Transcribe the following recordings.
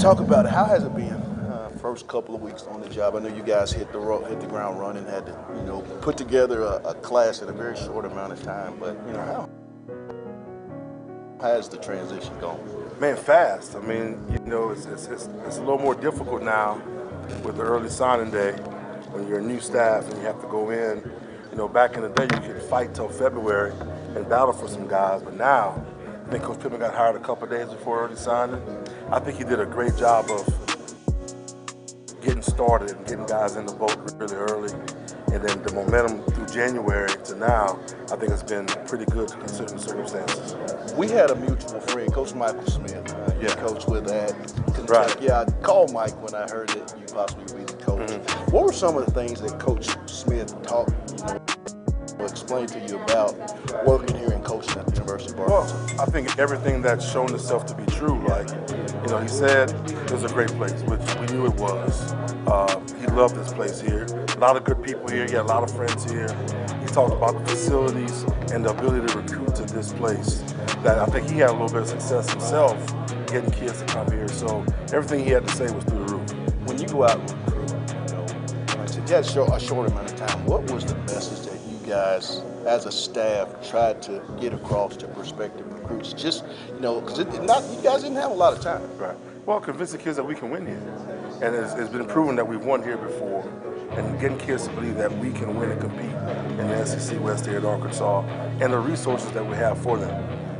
talk about it. How has it been? First couple of weeks on the job. I know you guys hit the ground running, had to put together a class in a very short amount of time. But how has the transition gone? Man, fast. I mean, it's a little more difficult now with the early signing day when you're a new staff and you have to go in. Back in the day you could fight till February and battle for some guys, but now I think Coach Pittman got hired a couple of days before early signing. I think he did a great job of getting started and getting guys in the boat really early. And then the momentum through January to now, I think it's been pretty good considering the circumstances. We had a mutual friend, Coach Michael Smith. You coach with that. Right. Yeah, I called Mike when I heard that you possibly would be the coach. Mm-hmm. What were some of the things that Coach Smith taught explained to you about working here and coaching at the University of Arkansas? Well, I think everything that's shown itself to be true. Like, he said it was a great place, which we knew it was. He loved this place here. A lot of good people here. He had a lot of friends here. He talked about the facilities and the ability to recruit to this place. That I think he had a little bit of success himself getting kids to come here. So everything he had to say was through the roof. When you go out and recruit, like I said, you had a short amount of time. What was the message that you guys, as a staff, tried to get across to prospective recruits? Just, because you guys didn't have a lot of time. Right. Well, convince the kids that we can win here. And it's been proven that we've won here before. And getting kids to believe that we can win and compete in the SEC West here at Arkansas and the resources that we have for them.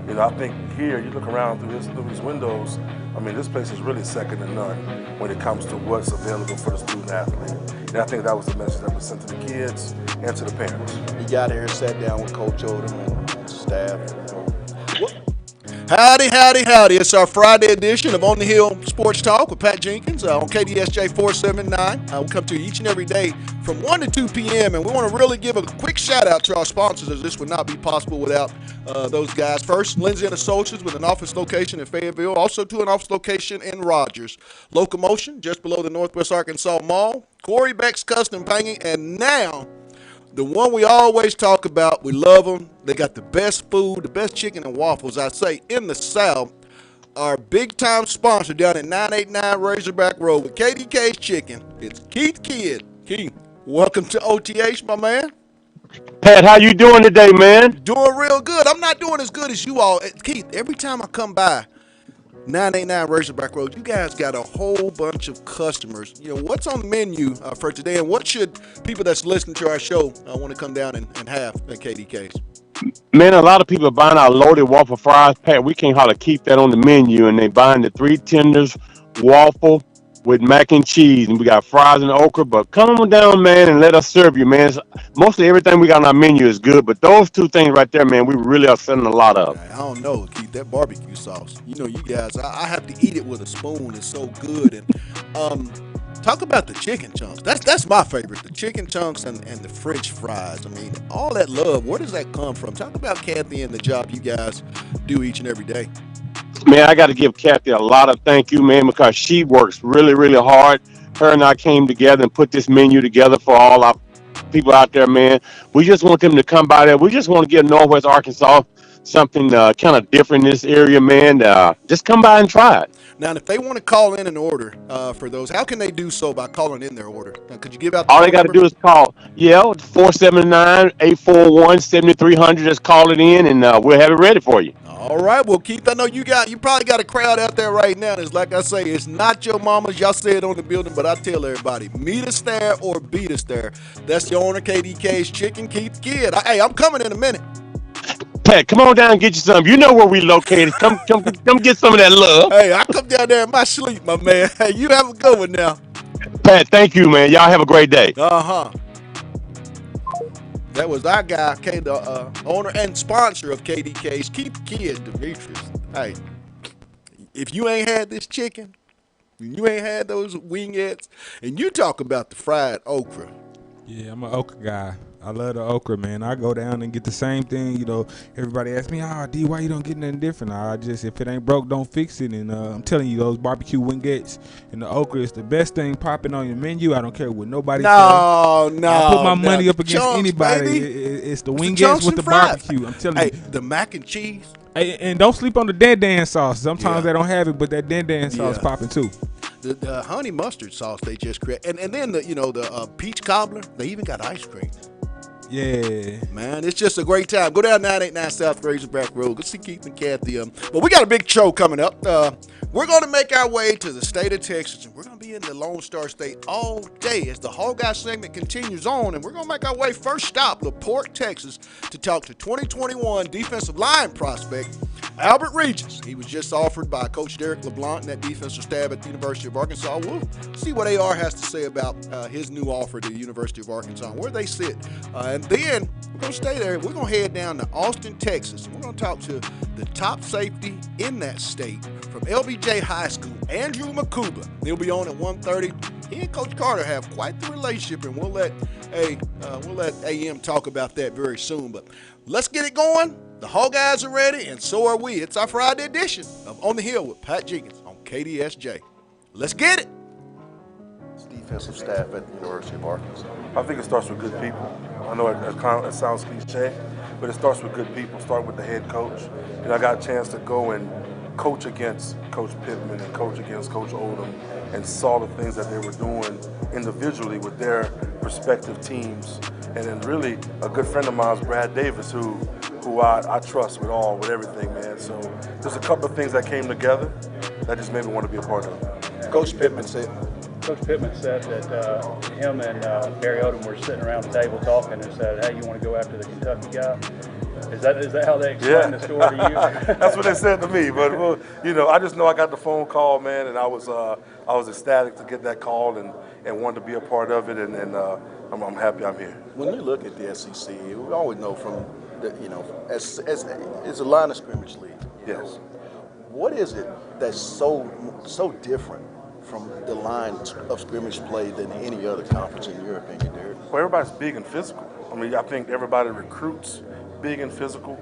I think here, you look around through these windows, I mean, this place is really second to none when it comes to what's available for the student athlete. And I think that was the message that was sent to the kids and to the parents. You got here, sat down with Coach Odom and staff. Howdy, howdy, howdy. It's our Friday edition of On the Hill Sports Talk with Pat Jenkins on KDSJ 479. We come to you each and every day from 1 to 2 p.m. And we want to really give a quick shout out to our sponsors, as this would not be possible without those guys. First, Lindsay and Associates with an office location in Fayetteville, also to an office location in Rogers. Locomotion, just below the Northwest Arkansas Mall. Corey Beck's Custom Painting, and now the one we always talk about. We love them. They got the best food, the best chicken and waffles, I say, in the South. Our big-time sponsor down at 989 Razorback Road with KDK's Chicken. It's Keith Kidd. Keith, welcome to OTH, my man. Pat, how you doing today, man? Doing real good. I'm not doing as good as you all. Keith, every time I come by 989 Razorback Road, you guys got a whole bunch of customers. What's on the menu for today, and what should people that's listening to our show want to come down and have at KDK's? Man, a lot of people are buying our loaded waffle fries, Pat. We can't hardly keep that on the menu, and they buying the 3 tenders waffle with mac and cheese, and we got fries and okra. But come on down, man, and let us serve you, man. Mostly everything we got on our menu is good, but those 2 things right there, man, we really are selling a lot of. I don't know, Keith, that barbecue sauce. You guys, I have to eat it with a spoon. It's so good. And talk about the chicken chunks. That's my favorite, the chicken chunks and the French fries. I mean, all that love, where does that come from? Talk about Kathy and the job you guys do each and every day. Man, I got to give Kathy a lot of thank you, man, because she works really, really hard. Her and I came together and put this menu together for all our people out there, man. We just want them to come by there. We just want to give Northwest Arkansas something kind of different in this area, man. Just come by and try it. Now, if they want to call in an order for those, how can they do so by calling in their order? Now, could you give out the all they got to do is call, 479-841-7300. Just call it in, and we'll have it ready for you. All right. Well, Keith, I know you probably got a crowd out there right now. It's like I say, it's not your mama's. Y'all say it on the building, but I tell everybody, meet us there or beat us there. That's your owner, KDK's Chicken, Keith Kidd. Hey, I'm coming in a minute. Pat, come on down and get you some. You know where we located. Come get some of that love. Hey, I come down there in my sleep, my man. Hey, you have a good one now. Pat, thank you, man. Y'all have a great day. That was our guy, the owner and sponsor of KDK's, Keith Kidd, Demetrius. Hey, if you ain't had this chicken, you ain't had those wingettes, and you talk about the fried okra. Yeah, I'm an okra guy. I love the okra, man. I go down and get the same thing. Everybody asks me, D, why you don't get nothing different? If it ain't broke, don't fix it. And I'm telling you, those barbecue wingettes and the okra is the best thing popping on your menu. I don't care what nobody says. I put my money up against anybody. It's the wingettes with the barbecue. I'm telling you. The mac and cheese. Hey, and don't sleep on the dan sauce. Sometimes they don't have it, but that dan sauce popping too. the honey mustard sauce they just created, and then the peach cobbler. They even got ice cream. Yeah. Man, it's just a great time. Go down 989 South Razorback Road. Go see Keith and Kathy. But we got a big show coming up. We're going to make our way to the state of Texas, and we're going to be in the Lone Star State all day as the Hog Guy segment continues on, and we're going to make our way first stop, LaPorte, Texas, to talk to 2021 defensive line prospect Albert Rigas. He was just offered by Coach Derek LeBlanc and that defensive staff at the University of Arkansas. We'll see what AR has to say about his new offer to the University of Arkansas, where they sit. And then we're going to stay there. We're going to head down to Austin, Texas. And we're going to talk to the top safety in that state from LBJ High School, Andrew Mukuba. He'll be on at 1:30. He and Coach Carter have quite the relationship, and we'll let AM talk about that very soon. But let's get it going. The Hog Guys are ready, and so are we. It's our Friday edition of On the Hill with Pat Jenkins on KDSJ. Let's get it. Defensive staff at the University of Arkansas. I think it starts with good people. I know it sounds cliche, but it starts with good people. Start with the head coach. I got a chance to go and coach against Coach Pittman and coach against Coach Odom, and saw the things that they were doing individually with their respective teams. And then really a good friend of mine is Brad Davis, who I trust with everything, man. So there's a couple of things that came together that just made me want to be a part of it. Coach Pittman said that him and Barry Odom were sitting around the table talking and said, "Hey, you want to go after the Kentucky guy?" Is that how they explained the story to you? That's what they said to me. But I just know I got the phone call, man, and I was ecstatic to get that call and wanted to be a part of it, and I'm happy I'm here. When we look at the SEC, we always know from as it's a line of scrimmage league. Yes. What is it that's so different from the line of scrimmage play than any other conference, in your opinion, Derek? Well, everybody's big and physical. I think everybody recruits big and physical.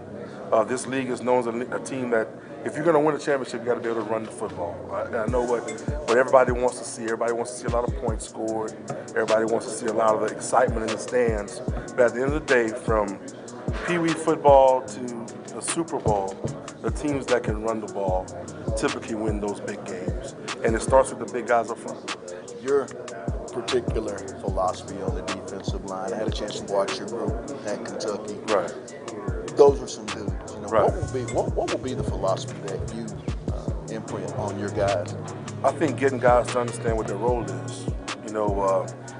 This league is known as a team that if you're going to win a championship, you got to be able to run the football. I know what everybody wants to see. Everybody wants to see a lot of points scored. Everybody wants to see a lot of the excitement in the stands. But at the end of the day, from Pee Wee football to the Super Bowl, the teams that can run the ball typically win those big games. And it starts with the big guys up front. Your particular philosophy on the defensive line, I had a chance to watch your group at Kentucky. Right. Those are some dudes. Right. What will be the philosophy that you imprint on your guys? I think getting guys to understand what their role is.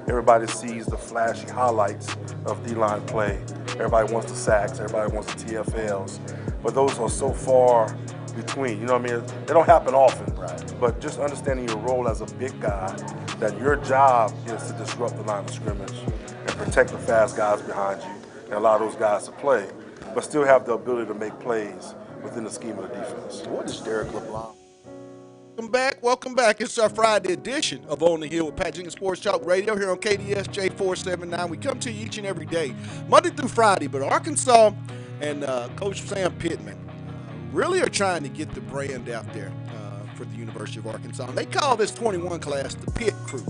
Everybody sees the flashy highlights of D-line play. Everybody wants the sacks. Everybody wants the TFLs. But those are so far between. They don't happen often. Right. But just understanding your role as a big guy, that your job is to disrupt the line of scrimmage and protect the fast guys behind you and allow those guys to play, but still have the ability to make plays within the scheme of the defense. What is Derek LeBlanc? Welcome back. It's our Friday edition of On the Hill with Pat Jenkins Sports Talk Radio here on KDSJ 479. We come to you each and every day, Monday through Friday. But Arkansas and Coach Sam Pittman really are trying to get the brand out there for the University of Arkansas. And they call this 21 class the Pitt Crew.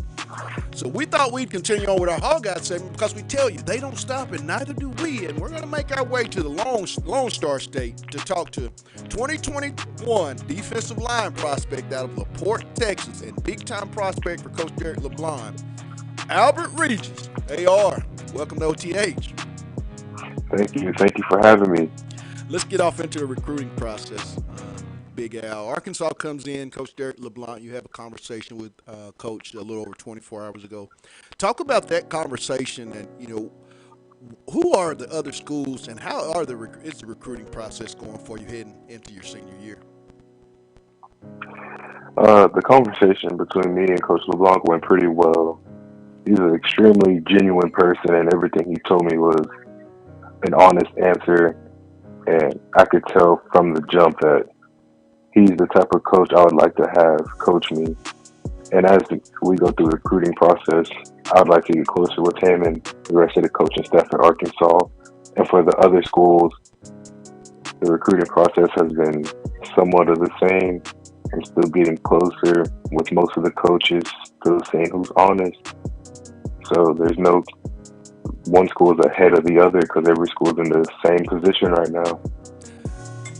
So we thought we'd continue on with our Hog Guy segment because we tell you they don't stop and neither do we. And we're going to make our way to the Lone Star State to talk to 2021 defensive line prospect out of LaPorte, Texas, and big-time prospect for Coach Derek LeBlanc, Albert Rigas. AR, welcome to OTH. Thank you. Thank you for having me. Let's get off into the recruiting process. Big Al. Arkansas comes in, Coach Derek LeBlanc. You have a conversation with Coach a little over 24 hours ago. Talk about that conversation and, who are the other schools and how is the recruiting process going for you heading into your senior year? The conversation between me and Coach LeBlanc went pretty well. He's an extremely genuine person, and everything he told me was an honest answer. And I could tell from the jump that he's the type of coach I would like to have coach me. And as we go through the recruiting process, I'd like to get closer with him and the rest of the coaching staff at Arkansas. And for the other schools, the recruiting process has been somewhat of the same. I'm still getting closer with most of the coaches, still seeing who's honest. So there's no one school is ahead of the other because every school is in the same position right now.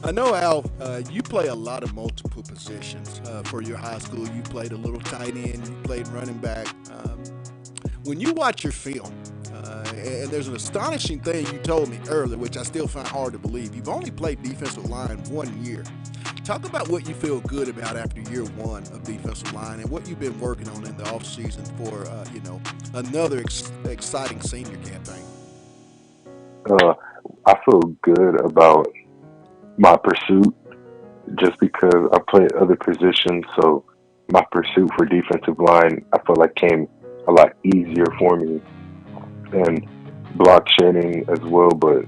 I know, Al, you play a lot of multiple positions for your high school. You played a little tight end, you played running back. When you watch your film, and there's an astonishing thing you told me earlier, which I still find hard to believe. You've only played defensive line 1 year. Talk about what you feel good about after year one of defensive line and what you've been working on in the offseason for, another exciting senior campaign. Uh, I feel good about my pursuit just because I played other positions. So my pursuit for defensive line, I feel like came a lot easier for me and block shedding as well. But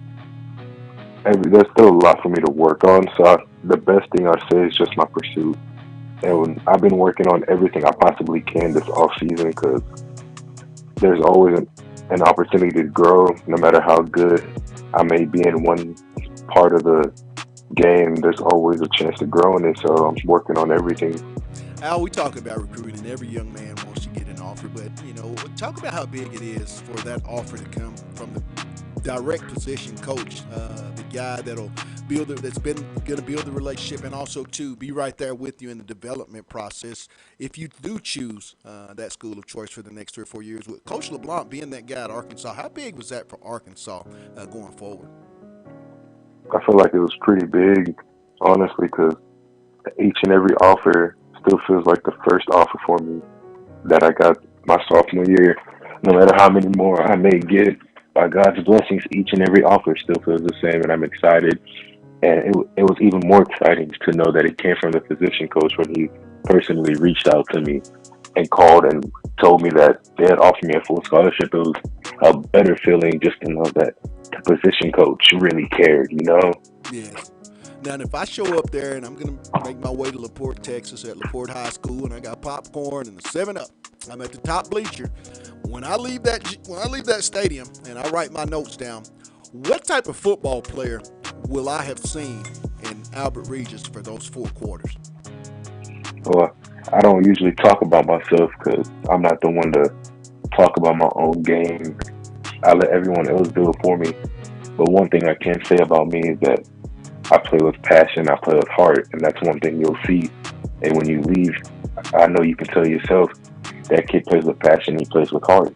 there's still a lot for me to work on. So the best thing I say is just my pursuit. And I've been working on everything I possibly can this off season because there's always an opportunity to grow, no matter how good I may be in one part of the game. There's always a chance to grow in it. So I'm working on everything. Al, we talk about recruiting. Every young man wants to get an offer, but talk about how big it is for that offer to come from the direct position coach, the guy that'll build it, that's been going to build the relationship, and also to be right there with you in the development process. If you do choose that school of choice for the next 3 or 4 years, with Coach LeBlanc being that guy at Arkansas, how big was that for Arkansas going forward? I feel like it was pretty big, honestly, because each and every offer still feels like the first offer for me that I got my sophomore year. No matter how many more I may get, by God's blessings, each and every offer still feels the same, and I'm excited. And it was even more exciting to know that it came from the position coach when he personally reached out to me and called and told me that they had offered me a full scholarship. It was a better feeling just to know that the position coach really cared, you know? Yes. Now, if I show up there and I'm going to make my way to LaPorte, Texas at LaPorte High School, and I got popcorn and the 7-Up, I'm at the top bleacher. When I leave that stadium and I write my notes down, what type of football player will I have seen in Albert Regis for those 4 quarters? Well, I don't usually talk about myself because I'm not the one to talk about my own game. I let everyone else do it for me. But one thing I can say about me is that I play with passion, I play with heart, and that's one thing you'll see. And when you leave, I know you can tell yourself that kid plays with passion, he plays with heart.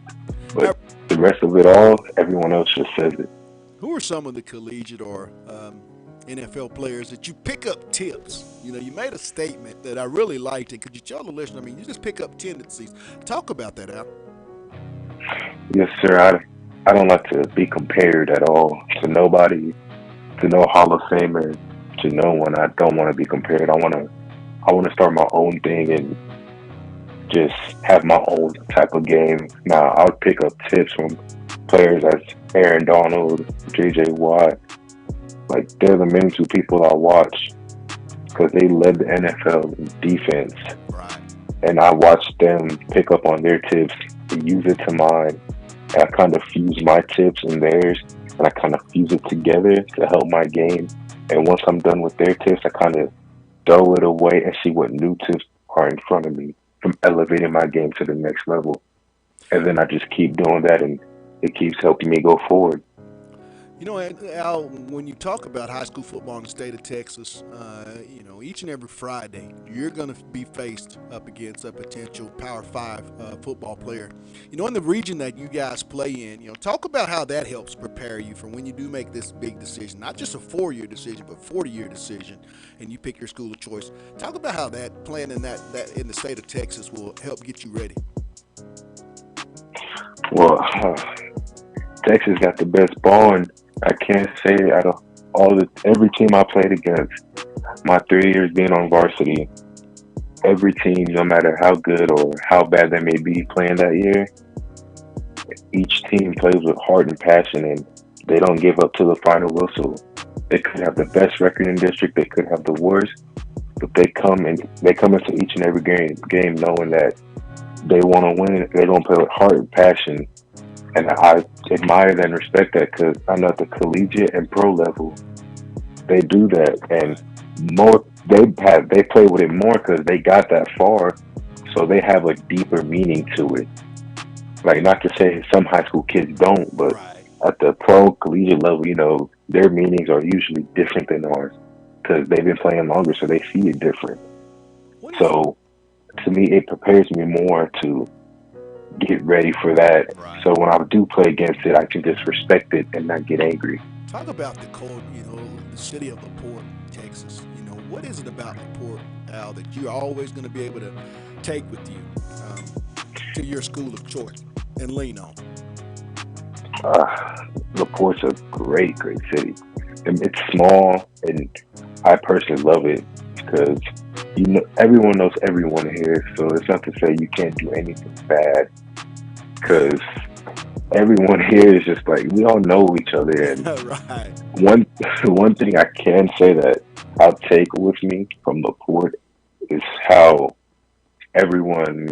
Now, But the rest of it all, everyone else just says it. who are some of the collegiate or NFL players that you pick up tips? You made a statement that I really liked, and could you tell the listener? I mean, you just pick up tendencies. Talk about that, Al. Yes, sir. I don't like to be compared at all to nobody, to no Hall of Famer, to no one. I don't want to be compared. I want to start my own thing and just have my own type of game. Now, I'll pick up tips from players as Aaron Donald, J.J. Watt. Like, they're the main two people I watch because they led the NFL in defense. Right. And I watched them pick up on their tips and use it to mine. And I kind of fuse my tips and theirs, and I kind of fuse it together to help my game. And once I'm done with their tips, I kind of throw it away and see what new tips are in front of me from elevating my game to the next level. And then I just keep doing that, and it keeps helping me go forward. Al, when you talk about high school football in the state of Texas, each and every Friday, you're going to be faced up against a potential Power 5 football player. In the region that you guys play in, talk about how that helps prepare you for when you do make this big decision, not just a 4-year decision, but 40-year decision, and you pick your school of choice. Talk about how that playing in that in the state of Texas will help get you ready. Well, Texas got the best ball, and I can't say out of every team I played against, my 3 years being on varsity, every team, no matter how good or how bad they may be playing that year, each team plays with heart and passion, and they don't give up to the final whistle. They could have the best record in district, they could have the worst, but they come into each and every game knowing that they want to win. They're going to play with heart and passion. And I admire that and respect that because I know at the collegiate and pro level, they do that, and more they play with it more because they got that far, so they have a deeper meaning to it. Like, not to say some high school kids don't, but Right. at the pro collegiate level, their meanings are usually different than ours. because they've been playing longer, so they see it different. What is So to me, it prepares me more to get ready for that. Right. So when I do play against it, I can just respect it and not get angry. Talk about the cold, the city of LaPorte, Texas. What is it about LaPorte, Al, that you're always going to be able to take with you to your school of choice and lean on? LaPorte's a great, great city. And it's small, and I personally love it because everyone knows everyone here. So it's not to say you can't do anything bad, because everyone here is just like, we all know each other. And Right. one thing I can say that I'll take with me from LaPorte is how everyone,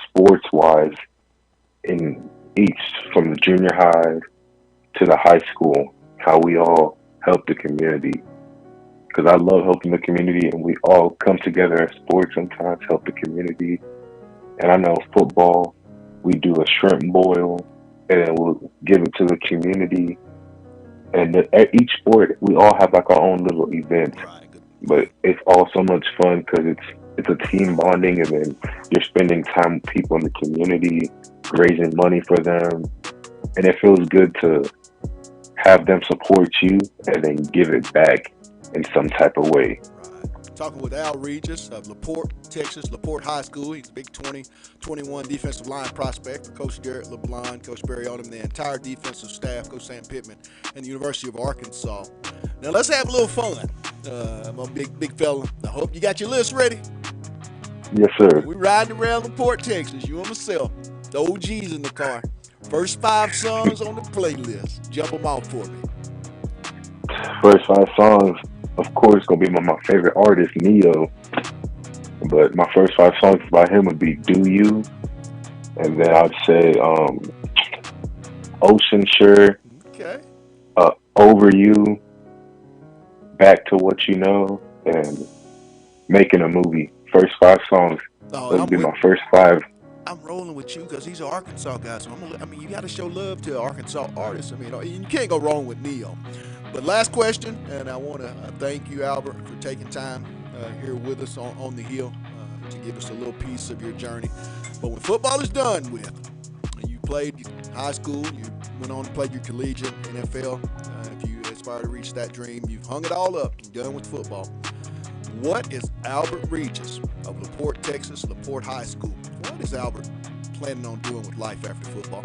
sports wise, in each, from the junior high to the high school, how we all help the community. Because I love helping the community, and we all come together in sports sometimes, help the community. And I know football, we do a shrimp boil, and then we'll give it to the community. And at each sport, we all have like our own little events, Right. Good. but it's all so much fun because it's a team bonding, and then you're spending time with people in the community, raising money for them, and it feels good to have them support you and then give it back in some type of way. Right. Talking with Al Regis of LaPorte, Texas, LaPorte High School. He's a big 2021 defensive line prospect for Coach Garrett LeBlanc, Coach Barry Odom, the entire defensive staff, Coach Sam Pittman, and the University of Arkansas. Now let's have a little fun. I'm a big fella. I hope you got your list ready. Yes, sir. We riding around LaPorte, Texas. You and myself. The OGs in the car. First 5 songs on the playlist. Jump them off for me. First 5 songs, of course, gonna be my favorite artist, Neo. But my first 5 songs by him would be "Do You," and then I'd say "Ocean Sure," Okay. "Over You," "Back to What You Know," and "Making a Movie." First 5 songs. Oh, Those would be my first 5. I'm rolling with you because he's an Arkansas guy. So you got to show love to Arkansas artists. You can't go wrong with Neo. But last question, and I want to thank you, Albert, for taking time here with us on the Hill to give us a little piece of your journey. But when football is done with, you played high school, you went on to play your collegiate, NFL. If you aspire to reach that dream, you've hung it all up. You're done with football. What is Albert Regis of LaPorte, Texas, LaPorte High School? What is Albert planning on doing with life after football?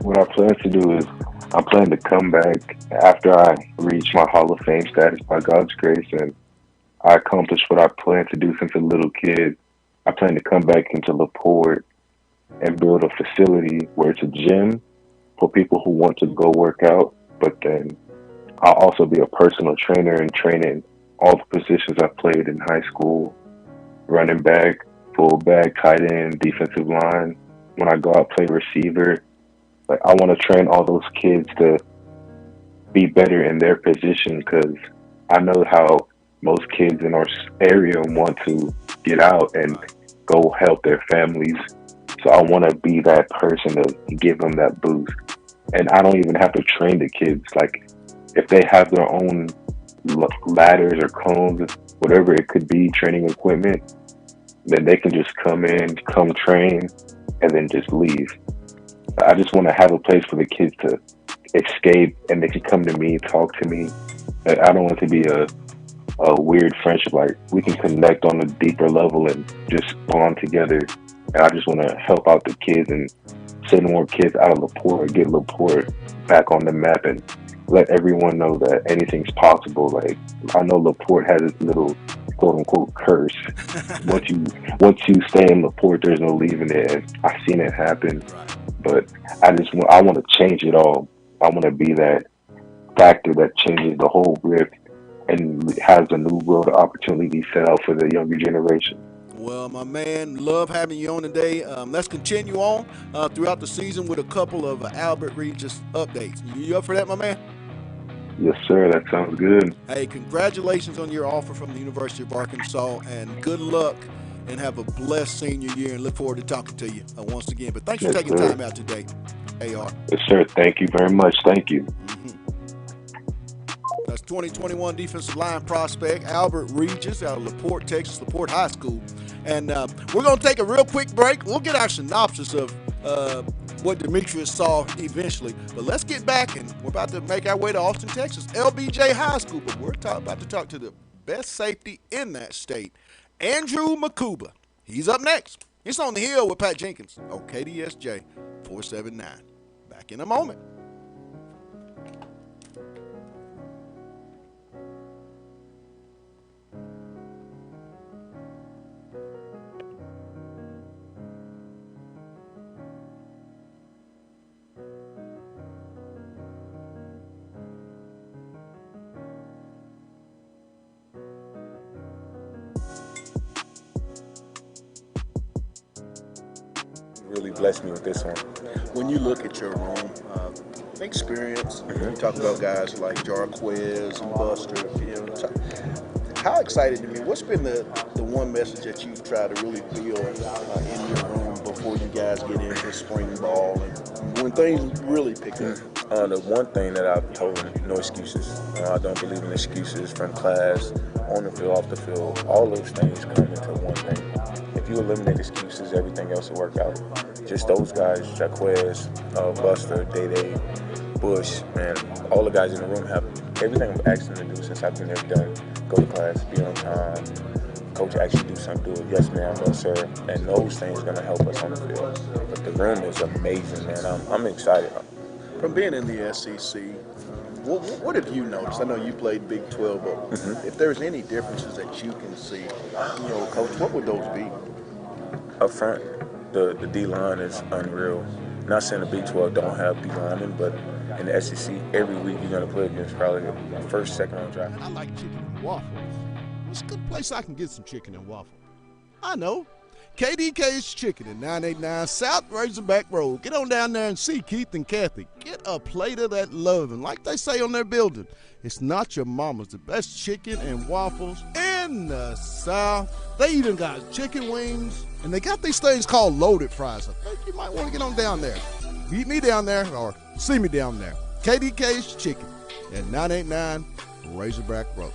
What I plan to do is I plan to come back after I reach my Hall of Fame status by God's grace, and I accomplish what I plan to do since a little kid. I plan to come back into LaPorte and build a facility where it's a gym for people who want to go work out, but then I'll also be a personal trainer and training all the positions I played in high school: running back, fullback, tight end, defensive line. When I go out play receiver, like I want to train all those kids to be better in their position, because I know how most kids in our area want to get out and go help their families. So I want to be that person to give them that boost. And I don't even have to train the kids. Like if they have their own ladders or cones, whatever it could be, training equipment, then they can just come in, come train, and then just leave. I just want to have a place for the kids to escape, and they can come to me, talk to me. I don't want it to be a weird friendship. Like we can connect on a deeper level and just bond together. And I just want to help out the kids and send more kids out of LaPorte, get LaPorte back on the map, and let everyone know that anything's possible. Like I know LaPorte has this little quote unquote curse. once you stay in LaPorte, there's no leaving it. And I've seen it happen, but I want to change it all. I want to be that factor that changes the whole rift and has a new world of opportunity set out for the younger generation. Well, my man, love having you on today. Let's continue on throughout the season with a couple of Albert Regis updates. You up for that, my man? Yes, sir. That sounds good. Hey, congratulations on your offer from the University of Arkansas, and good luck, and have a blessed senior year, and look forward to talking to you once again. But thanks for taking time out today, AR. Yes, sir. Thank you very much. Thank you. Let's 2021 defensive line prospect, Albert Rigas out of LaPorte, Texas, LaPorte High School. And we're going to take a real quick break. We'll get our synopsis of what Demetrius saw eventually. But let's get back, and we're about to make our way to Austin, Texas, LBJ High School. But we're about to talk to the best safety in that state, Andrew Mukuba. He's up next. It's On the Hill with Pat Jenkins on KDSJ 479. Back in a moment. Really blessed me with this one. When you look at your room, experience, you talk about guys like Jarquez and Buster, how excited, what's been the one message that you try to really feel in your room before you guys get into spring ball and when things really pick up? The one thing that I've told them, no excuses. I don't believe in excuses from class, on the field, off the field. All those things come into one thing. If you eliminate excuses, everything else will work out. Just those guys, Jaquez, Buster, Day, Bush, man, all the guys in the room have everything I've asked them to do since I've been there done. Go to class, be on time, coach actually do something, do it. Yes, ma'am, no, sir. And those things are going to help us on the field. But the room is amazing, man. I'm excited. From being in the SEC, what have you noticed? I know you played Big 12, but if there's any differences that you can see, Coach, what would those be? Up front, the D-line is unreal. Not saying the Big 12 don't have D-linemen, but in the SEC, every week you're going to play against probably the first, second round draft. I like chicken and waffles. What's a good place I can get some chicken and waffles? I know. KDK's Chicken at 989 South Razorback Road. Get on down there and see Keith and Kathy. Get a plate of that love. And like they say on their building, it's not your mama's. The best chicken and waffles in the South. They even got chicken wings. And they got these things called loaded fries. I think you might want to get on down there. Meet me down there or see me down there. KDK's Chicken at 989 Razorback Road.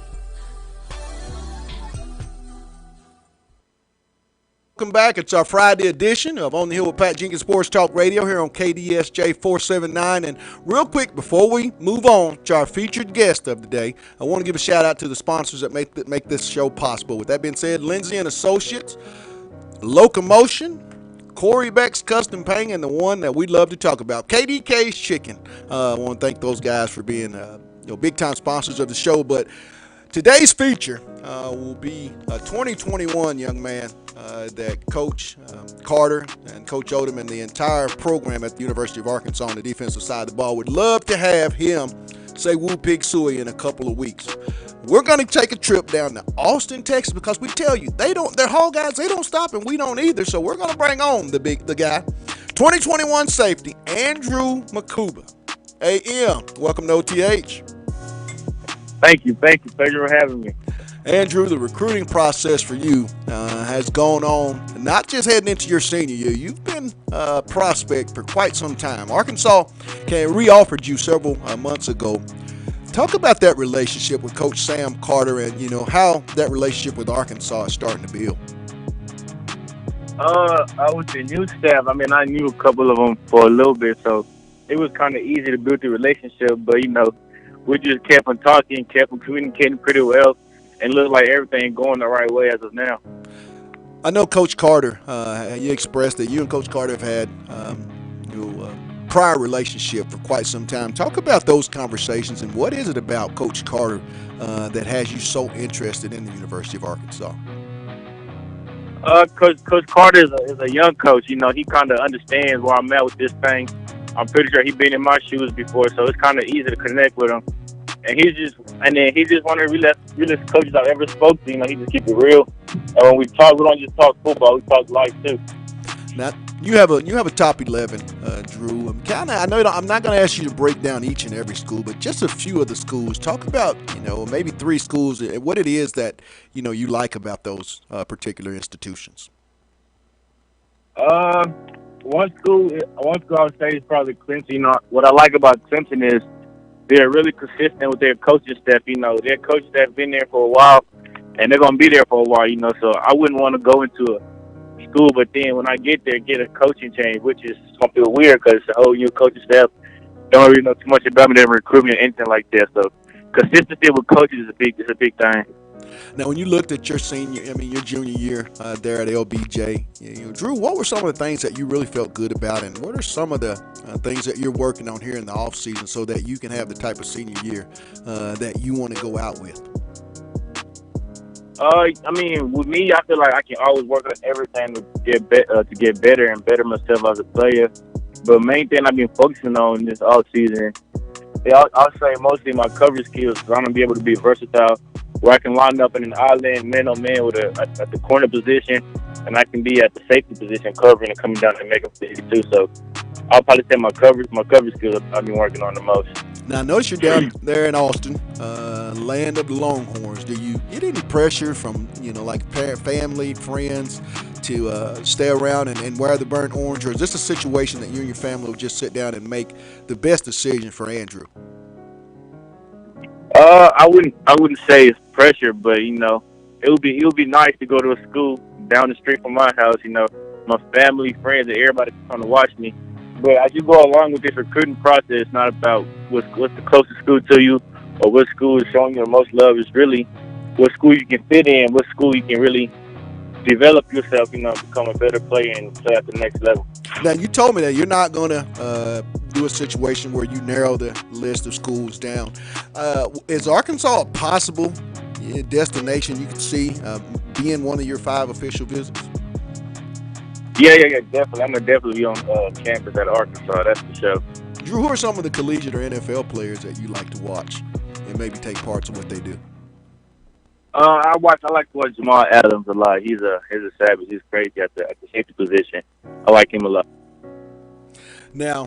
Welcome back. It's our Friday edition of On the Hill with Pat Jenkins Sports Talk Radio here on KDSJ 479. And real quick, before we move on to our featured guest of the day, I want to give a shout out to the sponsors that make this show possible. With that being said, Lindsay and Associates, Locomotion, Corey Beck's Custom Painting, and the one that we love to talk about, KDK's Chicken. I want to thank those guys for being big-time sponsors of the show. But today's feature will be a 2021 young man that Coach Carter and Coach Odom and the entire program at the University of Arkansas on the defensive side of the ball would love to have him say woo pig suey in a couple of weeks. We're going to take a trip down to Austin, Texas, because we tell you, they're Hall guys, they don't stop, and we don't either. So we're going to bring on the guy, 2021 safety, Andrew Mukuba. AM, welcome to OTH. Thank you. Thank you for having me. Andrew, the recruiting process for you has gone on, not just heading into your senior year. You've been a prospect for quite some time. Arkansas re-offered you several months ago. Talk about that relationship with Coach Sam Carter and, how that relationship with Arkansas is starting to build. I was the new staff. I knew a couple of them for a little bit, so it was kind of easy to build the relationship. But, we just kept on talking, kept on communicating pretty well, and looked like everything going the right way as of now. I know Coach Carter, you expressed that you and Coach Carter have had prior relationship for quite some time. Talk about those conversations and what is it about Coach Carter that has you so interested in the University of Arkansas? Coach Carter is a young coach. He kind of understands where I'm at with this thing. I'm pretty sure he's been in my shoes before, so it's kind of easy to connect with him. And he's just one of the realest coaches I've ever spoke to. He just keep it real. And when we talk, we don't just talk football; we talk life too. Now you have a top 11, Drew. I'm not going to ask you to break down each and every school, but just a few of the schools. Talk about maybe three schools. What it is that you like about those particular institutions. One school I would say is probably Clemson. What I like about Clemson is they're really consistent with their coaching staff. You know, their coaching staff been there for a while, and they're gonna be there for a while. You know, so I wouldn't want to go into a school, but then when I get there, get a coaching change, which is gonna feel weird because the whole new coaching staff don't really know too much about me, their recruitment or anything like that. So consistency with coaches is a big thing. Now, when you looked at your your junior year there at LBJ, Drew, what were some of the things that you really felt good about, and what are some of the things that you're working on here in the off season so that you can have the type of senior year that you want to go out with? I mean, with me, I feel like I can always work on everything to get better and better myself as a player. But main thing I've been focusing on this off season, I'll say mostly my coverage skills. So I'm gonna be able to be versatile, where I can line up in an island man-on-man with at the corner position, and I can be at the safety position covering and coming down and making plays too. So I'll probably say my coverage skills I've been working on the most. Now, I notice you're down there in Austin, land of the Longhorns. Do you get any pressure from, like family, friends to stay around and wear the burnt orange? Or is this a situation that you and your family will just sit down and make the best decision for Andrew? I wouldn't say it's pressure, but it would be nice to go to a school down the street from my house. My family, friends, and everybody come to watch me. But as you go along with this recruiting process, it's not about what's the closest school to you or what school is showing you the most love. It's really what school you can fit in, what school you can really develop yourself, become a better player and play at the next level. Now, you told me that you're not going to do a situation where you narrow the list of schools down. Is Arkansas a possible destination you could see being one of your 5 official visits? Yeah, definitely. I'm going to definitely be on campus at Arkansas, that's for sure. Drew, who are some of the collegiate or NFL players that you like to watch and maybe take parts of what they do? I like to watch Jamal Adams a lot. He's a savage. He's crazy at the safety position. I like him a lot. Now,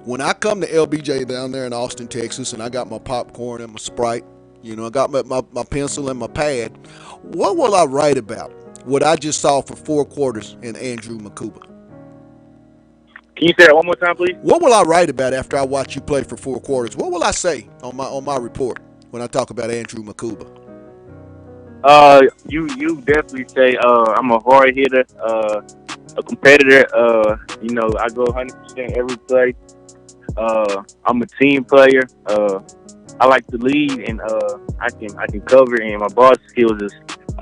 when I come to LBJ down there in Austin, Texas, and I got my popcorn and my Sprite, I got my pencil and my pad, what will I write about what I just saw for 4 quarters in Andrew Mukuba? Can you say that one more time, please? What will I write about after I watch you play for 4 quarters? What will I say on my report when I talk about Andrew Mukuba? You definitely say I'm a hard hitter, a competitor. I go 100% every play. I'm a team player. I like to lead, and I can cover, and my ball skills is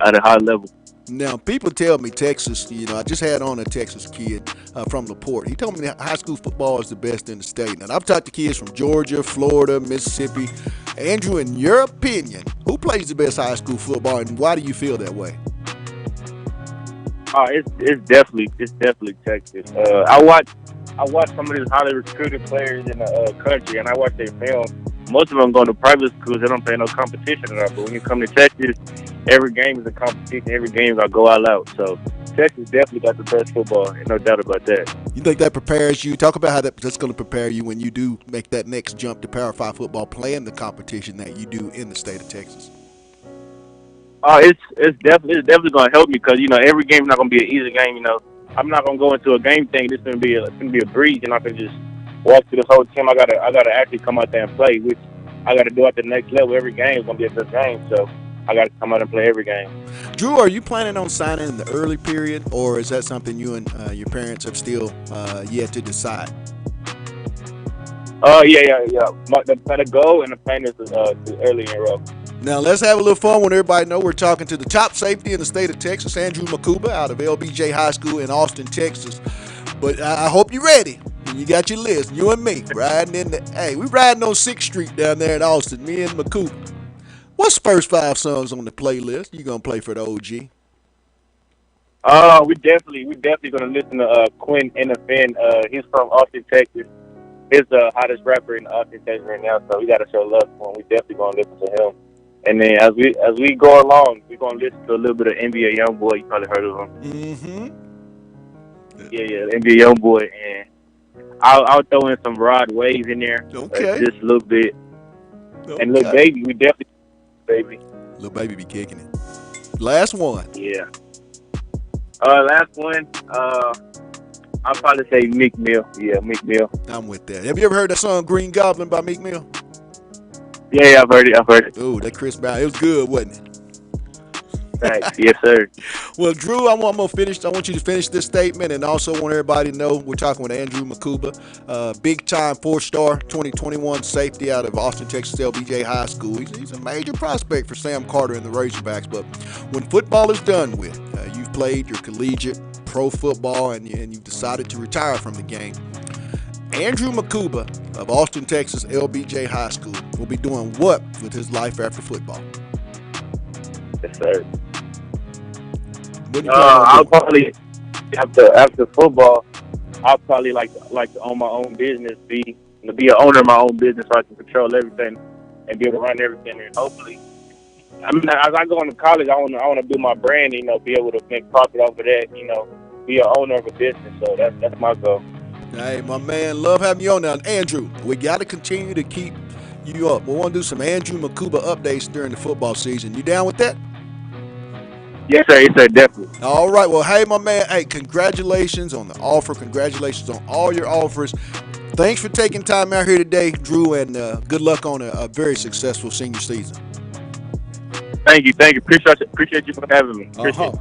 at a high level. Now, people tell me Texas, I just had on a Texas kid from LaPorte. He told me that high school football is the best in the state. And I've talked to kids from Georgia, Florida, Mississippi. Andrew, in your opinion, who plays the best high school football, and why do you feel that way? It's definitely Texas. I watch some of these highly recruited players in the country, and I watch their film. Most of them go to private schools. They don't play no competition at all. But when you come to Texas, every game is a competition. Every game is going to go all out. So Texas definitely got the best football, no doubt about that. You think that prepares you? Talk about how that's going to prepare you when you do make that next jump to Power 5 football, playing the competition that you do in the state of Texas. It's definitely going to help me because every game is not going to be an easy game. I'm not going to go into a game thinking it's going to be a breeze, and I can just walk through this whole team. I gotta actually come out there and play, which I gotta do at the next level. Every game is gonna be a good game, so I gotta come out and play every game. Drew, are you planning on signing in the early period, or is that something you and your parents have still yet to decide? Yeah. The goal and the plan is to early enroll. Now, let's have a little fun when everybody know we're talking to the top safety in the state of Texas, Andrew Mukuba, out of LBJ High School in Austin, Texas. But I hope you're ready. You got your list, you and me, riding we riding on 6th Street down there in Austin, me and Mukuba. What's first 5 songs on the playlist you gonna play for the OG? We definitely gonna listen to Quinn NFL. He's from Austin, Texas. He's the hottest rapper in Austin, Texas right now, so we gotta show love to him. We definitely gonna listen to him. And then as we go along, we're gonna listen to a little bit of NBA Youngboy. You probably heard of him. Mm-hmm. Yeah, NBA Youngboy, and I'll throw in some Rod Waves in there. Okay. Just a little bit. Okay. And Lil Baby, we definitely Baby. Lil Baby be kicking it. Last one. Yeah. Last one, I'll probably say Meek Mill. Yeah, Meek Mill. I'm with that. Have you ever heard that song Green Goblin by Meek Mill? Yeah, I've heard it. I've heard it. Ooh, that Chris Brown, it was good, wasn't it? Thanks. Yes, sir. Well, Drew, I'm gonna finish. I want you to finish this statement, and also want everybody to know we're talking with Andrew Mukuba, big time 4-star 2021 safety out of Austin, Texas LBJ High School. He's a major prospect for Sam Carter and the Razorbacks. But when football is done with, you've played your collegiate pro football, and you've decided to retire from the game. Andrew Mukuba of Austin, Texas LBJ High School will be doing what with his life after football? Yes, sir. What do you I'll probably after football, I'll probably like to own my own business, be an owner of my own business, so I can control everything and be able to run everything. And hopefully, I mean, as I go into college, I want to build my brand, be able to make profit off of that, be an owner of a business. So that's my goal. Hey, my man, love having you on now. Andrew, we got to continue to keep you up. We want to do some Andrew Mukuba updates during the football season. You down with that? Yes, sir. Yes, sir. Definitely. All right. Well, hey, my man. Hey, congratulations on the offer. Congratulations on all your offers. Thanks for taking time out here today, Drew, and good luck on a very successful senior season. Thank you. Appreciate you for having me. Appreciate it.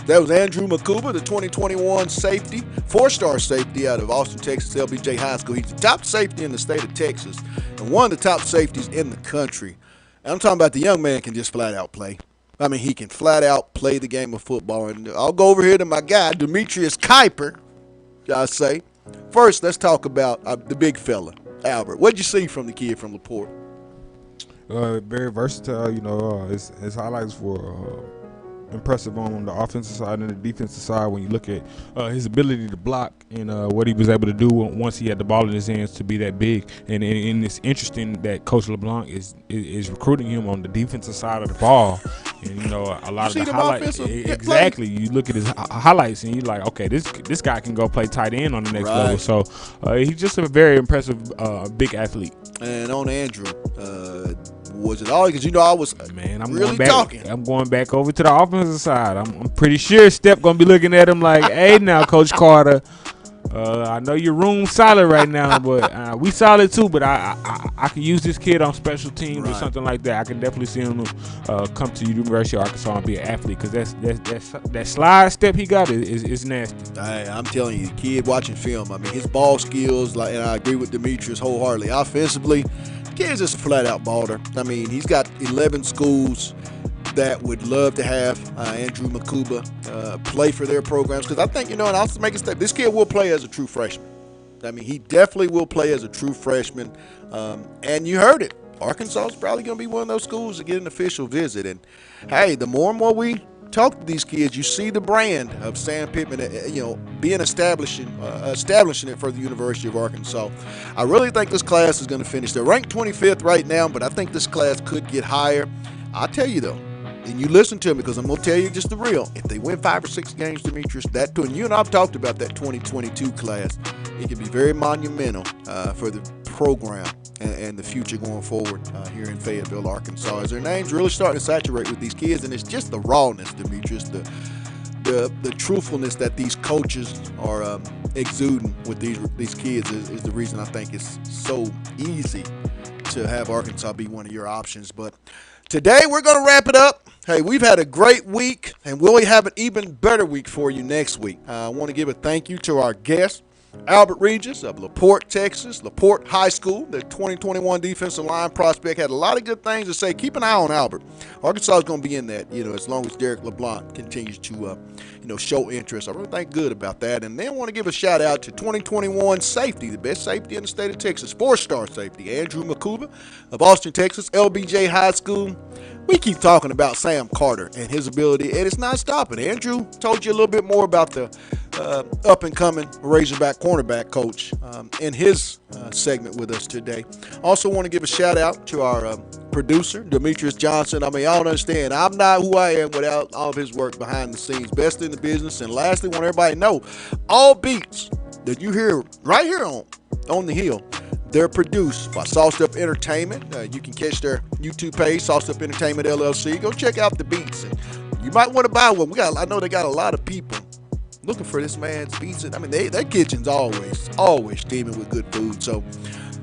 That was Andrew Mukuba, the 2021 safety, 4-star safety out of Austin, Texas LBJ High School. He's the top safety in the state of Texas and one of the top safeties in the country. And I'm talking about the young man can just flat out play. I mean, he can flat out play the game of football. And I'll go over here to my guy, Demetrius Kuiper, I say. First, let's talk about the big fella, Albert. What'd you see from the kid from LaPorte? Very versatile, his highlights were impressive on the offensive side and the defensive side when you look at his ability to block and what he was able to do once he had the ball in his hands to be that big. And it's interesting that Coach LeBlanc is recruiting him on the defensive side of the ball. And a lot of the highlights, exactly. You look at his highlights and you're like, okay, this guy can go play tight end on the next level. So he's just a very impressive big athlete. And on Andrew, was it all? Because I was talking. I'm going back over to the offensive side. I'm pretty sure Step gonna be looking at him like, hey, now, Coach Carter, I know your room's solid right now, but we solid too. But I can use this kid on special teams or something like that. I can definitely see him come to University of Arkansas and be an athlete because that slide step he got is nasty. Hey, I'm telling you, the kid watching film. I mean, his ball skills, and I agree with Demetrius wholeheartedly. Offensively, the kid's just a flat-out baller. I mean, he's got 11 schools that would love to have Andrew Mukuba play for their programs because I think, and I'll make a step, this kid will play as a true freshman. I mean, he definitely will play as a true freshman. And you heard it. Arkansas is probably going to be one of those schools to get an official visit. And, hey, the more and more we talk to these kids, you see the brand of Sam Pittman, being establishing it for the University of Arkansas. I really think this class is going to finish. They're ranked 25th right now, but I think this class could get higher. I'll tell you, though, and you listen to me because I'm going to tell you just the real. If they win 5 or 6 games, Demetrius, that too, and you and I've talked about that 2022 class, it can be very monumental for the program and the future going forward here in Fayetteville, Arkansas, as their names really starting to saturate with these kids, and it's just the rawness, Demetrius, the truthfulness that these coaches are exuding with these kids is the reason I think it's so easy to have Arkansas be one of your options. But today we're going to wrap it up. Hey, we've had a great week, and we'll have an even better week for you next week. I want to give a thank you to our guest, Albert Rigas of LaPorte, Texas, LaPorte High School. The 2021 defensive line prospect had a lot of good things to say. Keep an eye on Albert. Arkansas is going to be in that, as long as Derek LeBlanc continues to, show interest. I really think good about that. And then I want to give a shout out to 2021 safety, the best safety in the state of Texas, 4-star safety, Andrew Mukuba of Austin, Texas, LBJ High School. We keep talking about Sam Carter and his ability, and it's not stopping. Andrew told you a little bit more about the up-and-coming Razorback cornerback coach in his segment with us today. Also want to give a shout-out to our producer, Demetrius Johnson. I mean, I don't understand. I'm not who I am without all of his work behind the scenes. Best in the business. And lastly, want everybody to know, all beats that you hear right here on the Hill, they're produced by Sauced Up Entertainment. You can catch their YouTube page, Sauced Up Entertainment LLC. Go check out the beats. And you might want to buy one. I know they got a lot of people looking for this man's beats. I mean, their kitchen's always steaming with good food. So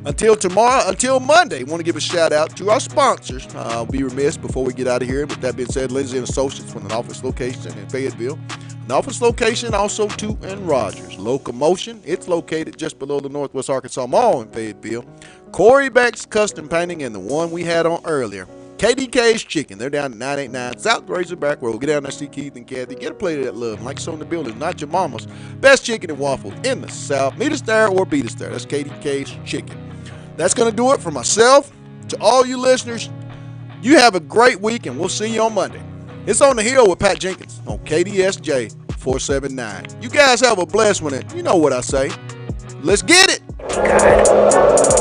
Until tomorrow, until Monday, want to give a shout out to our sponsors. I'll be remiss before we get out of here. With that being said, Lindsay and Associates from an office location in Fayetteville. An office location also too in Rogers. Locomotion, it's located just below the Northwest Arkansas Mall in Fayetteville. Corey Beck's Custom Painting and the one we had on earlier. KDK's Chicken. They're down at 989 South Razorback Road. Get down there, see Keith and Kathy. Get a plate of that love. Like so in the building, not your mama's. Best chicken and waffles in the South. Meet us there or beat us there. That's KDK's Chicken. That's going to do it for myself. To all you listeners, you have a great week, and we'll see you on Monday. It's On the Hill with Pat Jenkins on KDSJ 479. You guys have a blessed one, and you know what I say. Let's get it.